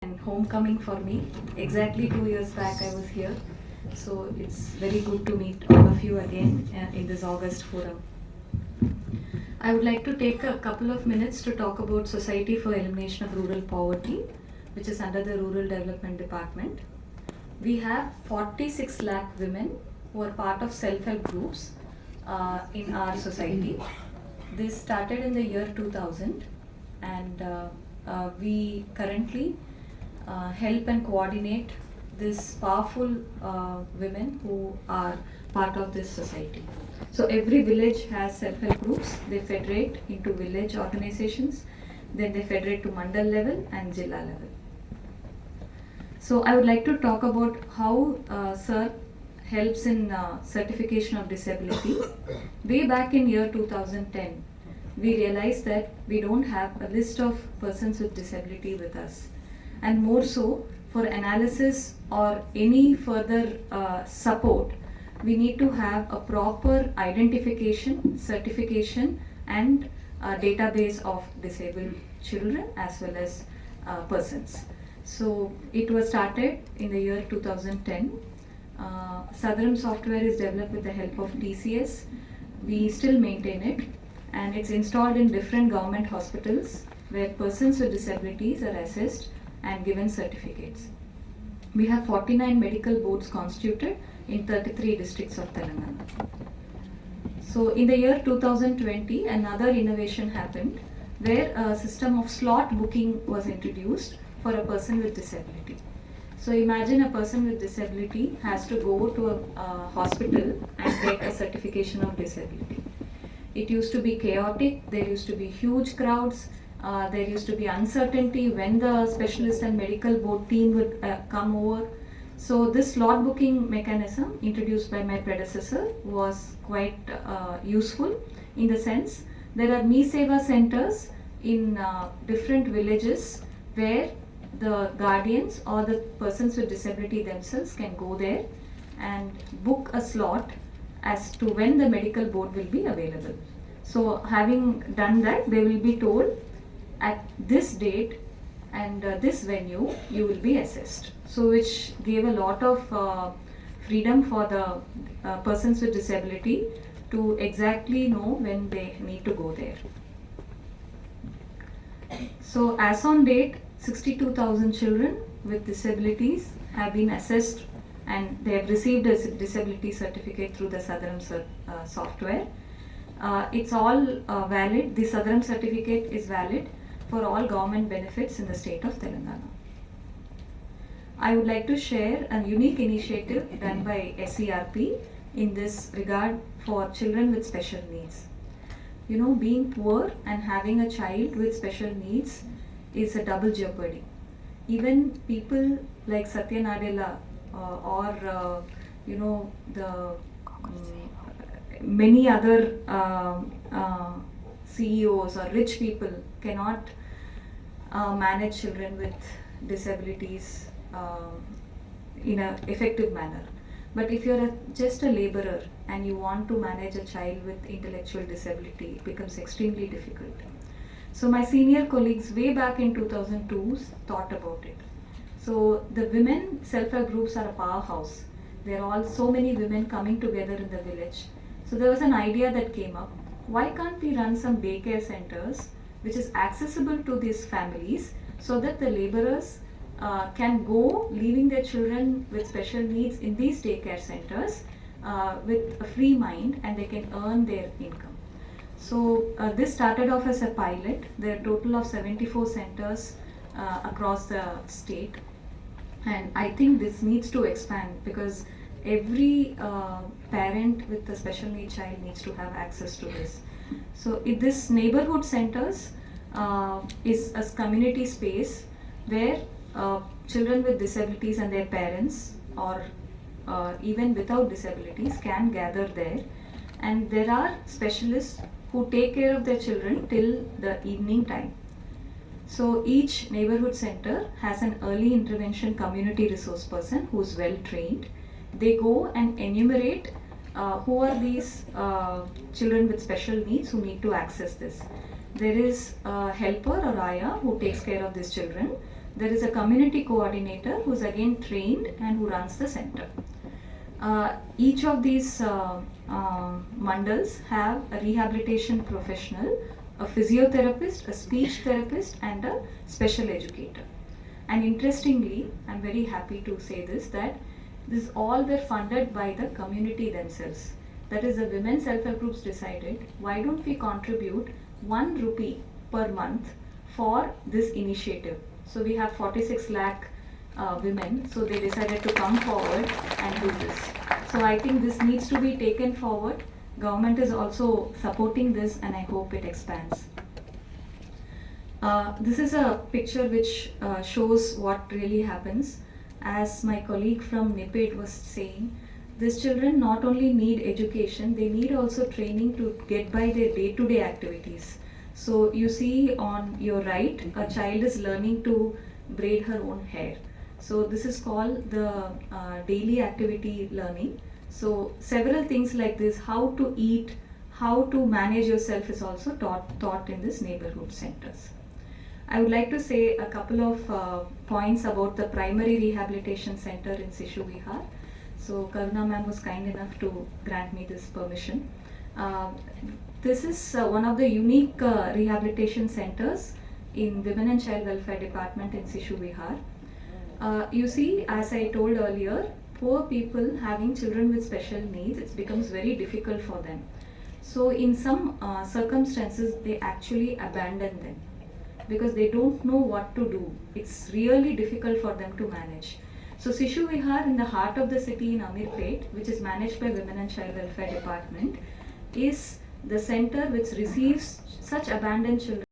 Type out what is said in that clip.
and homecoming for me. Exactly 2 years back I was here. So it's very good to meet all of you again in this August forum. I would like to take a couple of minutes to talk about Society for Elimination of Rural Poverty, which is under the Rural Development Department. We have 46 lakh women who are part of self-help groups in our society. This started in the year 2000 and we currently help and coordinate this powerful women who are part of this society. So every village has self-help groups. They federate into village organizations, then they federate to mandal level and Jilla level. So I would like to talk about how Sir helps in certification of disability. Way back in year 2010, we realized that we don't have a list of persons with disability with us. And more so, for analysis or any further support, we need to have a proper identification, certification and database of disabled children as well as persons. So it was started in the year 2010. Southern software is developed with the help of TCS. We still maintain it and it's installed in different government hospitals where persons with disabilities are assessed and given certificates. We have 49 medical boards constituted in 33 districts of Telangana. So in the year 2020, another innovation happened where a system of slot booking was introduced for a person with disability. So imagine a person with disability has to go to a hospital and get a certification of disability. It used to be chaotic, there used to be huge crowds, there used to be uncertainty when the specialist and medical board team would come over. So this slot booking mechanism introduced by my predecessor was quite useful in the sense there are Me Seva centers in different villages where the guardians or the persons with disability themselves can go there and book a slot as to when the medical board will be available. So having done that, they will be told at this date and this venue you will be assessed. So which gave a lot of freedom for the persons with disability to exactly know when they need to go there. So as on date, 62,000 children with disabilities have been assessed and they have received a disability certificate through the Southern software. It's all valid. The Southern certificate is valid for all government benefits in the state of Telangana. I would like to share a unique initiative done by SERP in this regard for children with special needs. You know, being poor and having a child with special needs is a double jeopardy. Even people like Satya Nadella or the many other CEOs or rich people cannot manage children with disabilities in an effective manner. But if you're just a laborer and you want to manage a child with intellectual disability, it becomes extremely difficult. So my senior colleagues way back in 2002 thought about it. So the women self-help groups are a powerhouse. There are all so many women coming together in the village. So there was an idea that came up. Why can't we run some daycare centers which is accessible to these families so that the laborers can go leaving their children with special needs in these daycare centers with a free mind and they can earn their income. So this started off as a pilot. There are a total of 74 centers across the state and I think this needs to expand because every parent with a special need child needs to have access to this. So this neighborhood centers is a community space where children with disabilities and their parents or even without disabilities can gather there, and there are specialists who take care of their children till the evening time. So each neighborhood center has an early intervention community resource person who is well trained. They go and enumerate who are these children with special needs who need to access this. There is a helper or Aya who takes care of these children. there is a community coordinator who's again trained and who runs the center. Each of these mandals have a rehabilitation professional, a physiotherapist, a speech therapist, and a special educator. And interestingly, I'm very happy to say this, that this all were funded by the community themselves. That is, the women self-help groups decided, why don't we contribute 1 rupee per month for this initiative? So we have 46 lakh women, so they decided to come forward and do this. So I think this needs to be taken forward. Government is also supporting this, and I hope it expands. This is a picture which shows what really happens. As my colleague from NIPID was saying, these children not only need education, they need also training to get by their day-to-day activities. So you see on your right, a child is learning to braid her own hair. So this is called the daily activity learning. So several things like this, how to eat, how to manage yourself is also taught in this neighborhood centers. I would like to say a couple of points about the primary rehabilitation center in Sishu Vihar. So Karuna ma'am was kind enough to grant me this permission. This is one of the unique rehabilitation centers in Women and Child Welfare Department in Sishu Vihar. You see, as I told earlier, poor people having children with special needs, it becomes very difficult for them. So in some circumstances, they actually abandon them because they don't know what to do. It's really difficult for them to manage. So Sishu Vihar, in the heart of the city in Amirpet, which is managed by Women and Child Welfare Department, is the center which receives such abandoned children